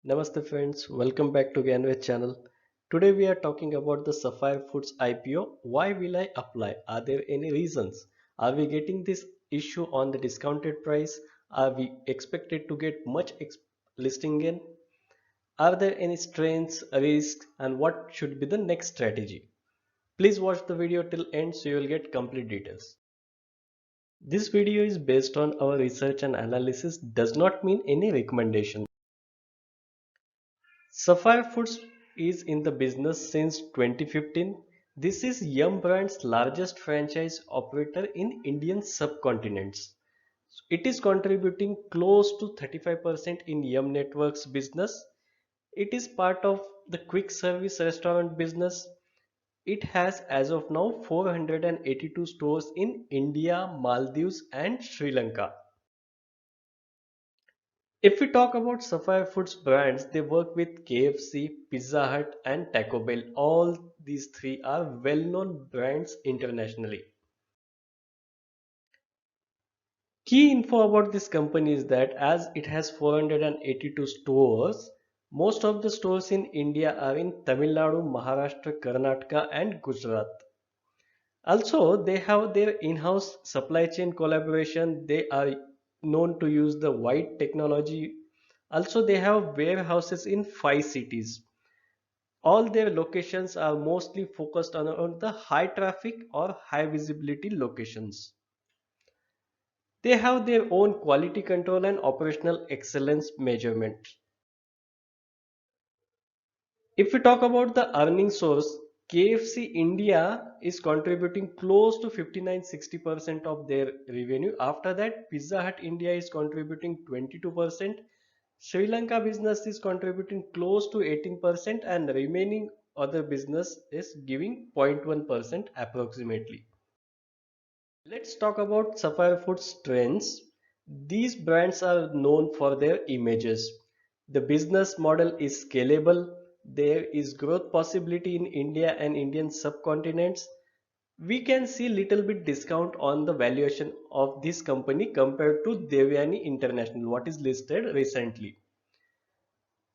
Namaste friends, welcome back to Ganway channel. Today we are talking about the Sapphire Foods IPO. Why will I apply? Are there any reasons? Are we getting this issue on the discounted price? Are we expected to get much listing gain? Are there any strains, risks, and what should be the next strategy? Please watch the video till end so you will get complete details. This video is based on our research and analysis, does not mean any recommendation. Sapphire Foods is in the business since 2015. This is Yum brand's largest franchise operator in Indian subcontinents. It is contributing close to 35% in Yum Network's business. It is part of the quick service restaurant business. It has as of now 482 stores in India, Maldives and Sri Lanka. If we talk about Sapphire Foods brands, they work with KFC, Pizza Hut, and Taco Bell. All these three are well known brands internationally. Key info about this company is that as it has 482 stores, most of the stores in India are in Tamil Nadu, Maharashtra, Karnataka, and Gujarat. Also, they have their in-house supply chain collaboration. They are known to use the white technology. Also, they have warehouses in 5 cities. All their locations are mostly focused on the high traffic or high visibility locations. They have their own quality control and operational excellence measurement. If we talk about the earning source, KFC India is contributing close to 59-60% of their revenue. After that, Pizza Hut India is contributing 22%. Sri Lanka business is contributing close to 18% and the remaining other business is giving 0.1% approximately. Let's talk about Sapphire Foods trends. These brands are known for their images. The business model is scalable. There is growth possibility in India and Indian subcontinents. We can see little bit discount on the valuation of this company compared to Devyani International, what is listed recently.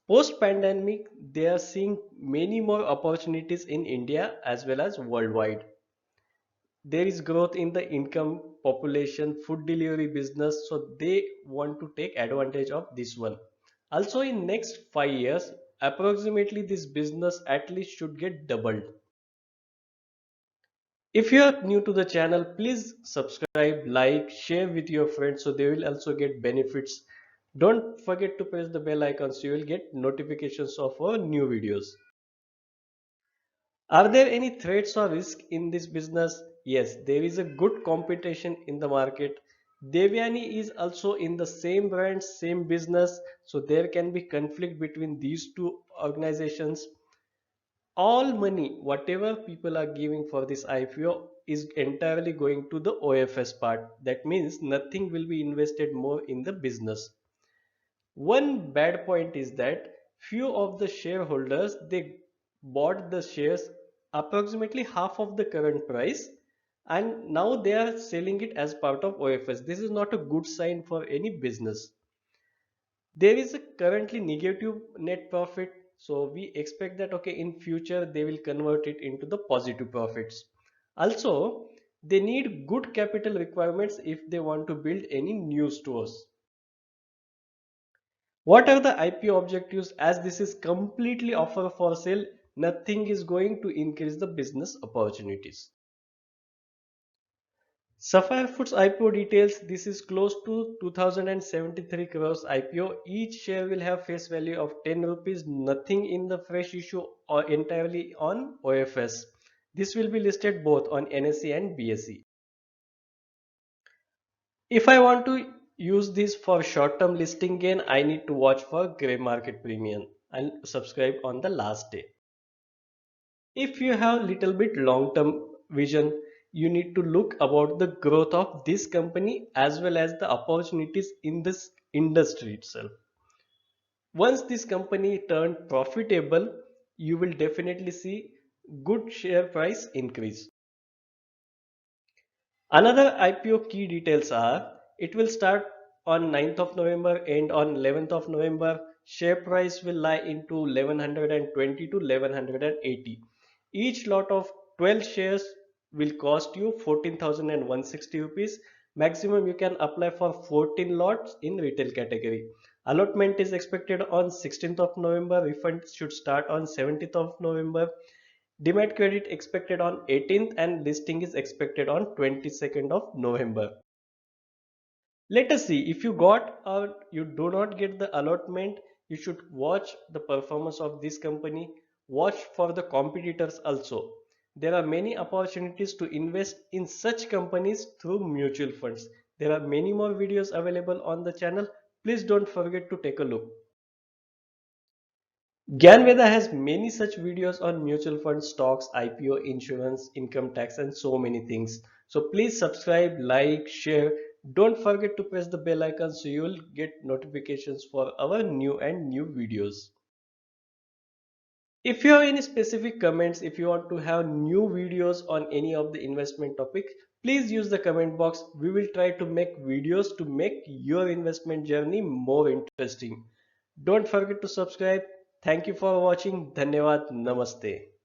Post pandemic, they are seeing many more opportunities in India as well as worldwide. There is growth in the income population food delivery business, so they want to take advantage of this one. Also in next 5 years approximately this business at least should get doubled. If you are new to the channel, please subscribe, like, share with your friends so they will also get benefits. Don't forget to press the bell icon so you will get notifications of our new videos. Are there any threats or risk in this business? Yes, there is a good competition in the market. Devyani is also in the same brand, same business, so there can be conflict between these two organizations. All money, whatever people are giving for this IPO, is entirely going to the OFS part. That means nothing will be invested more in the business. One bad point is that few of the shareholders they bought the shares approximately half of the current price and now they are selling it as part of OFS. This is not a good sign for any business. There is a currently negative net profit, so we expect that okay in future they will convert it into the positive profits. Also, they need good capital requirements if they want to build any new stores. What are the IPO objectives? As this is completely offer for sale, nothing is going to increase the business opportunities. Sapphire Foods IPO details. This is close to 2073 crores IPO. Each share will have face value of 10 rupees. Nothing in the fresh issue or entirely on OFS. This will be listed both on NSE and BSE. If I want to use this for short-term listing gain, I need to watch for gray market premium and subscribe on the last day. If you have little bit long-term vision, you need to look about the growth of this company as well as the opportunities in this industry itself. Once this company turned profitable, you will definitely see good share price increase. Another IPO key details are it will start on 9th of November and on 11th of November, share price will lie into 1120 to 1180. Each lot of 12 shares will cost you 14,160 rupees. Maximum you can apply for 14 lots in retail category. Allotment is expected on 16th of November. Refund should start on 17th of November. Demat credit expected on 18th and listing is expected on 22nd of November. Let us see if you got or you do not get the allotment. You should watch the performance of this company. Watch for the competitors also. There are many opportunities to invest in such companies through mutual funds. There are many more videos available on the channel. Please don't forget to take a look. Gyanveda has many such videos on mutual funds, stocks, IPO, insurance, income tax, and so many things. So please subscribe, like, share. Don't forget to press the bell icon so you will get notifications for our new videos. If you have any specific comments, if you want to have new videos on any of the investment topic, please use the comment box. We will try to make videos to make your investment journey more interesting. Don't forget to subscribe. Thank you for watching. Dhanyawad. Namaste.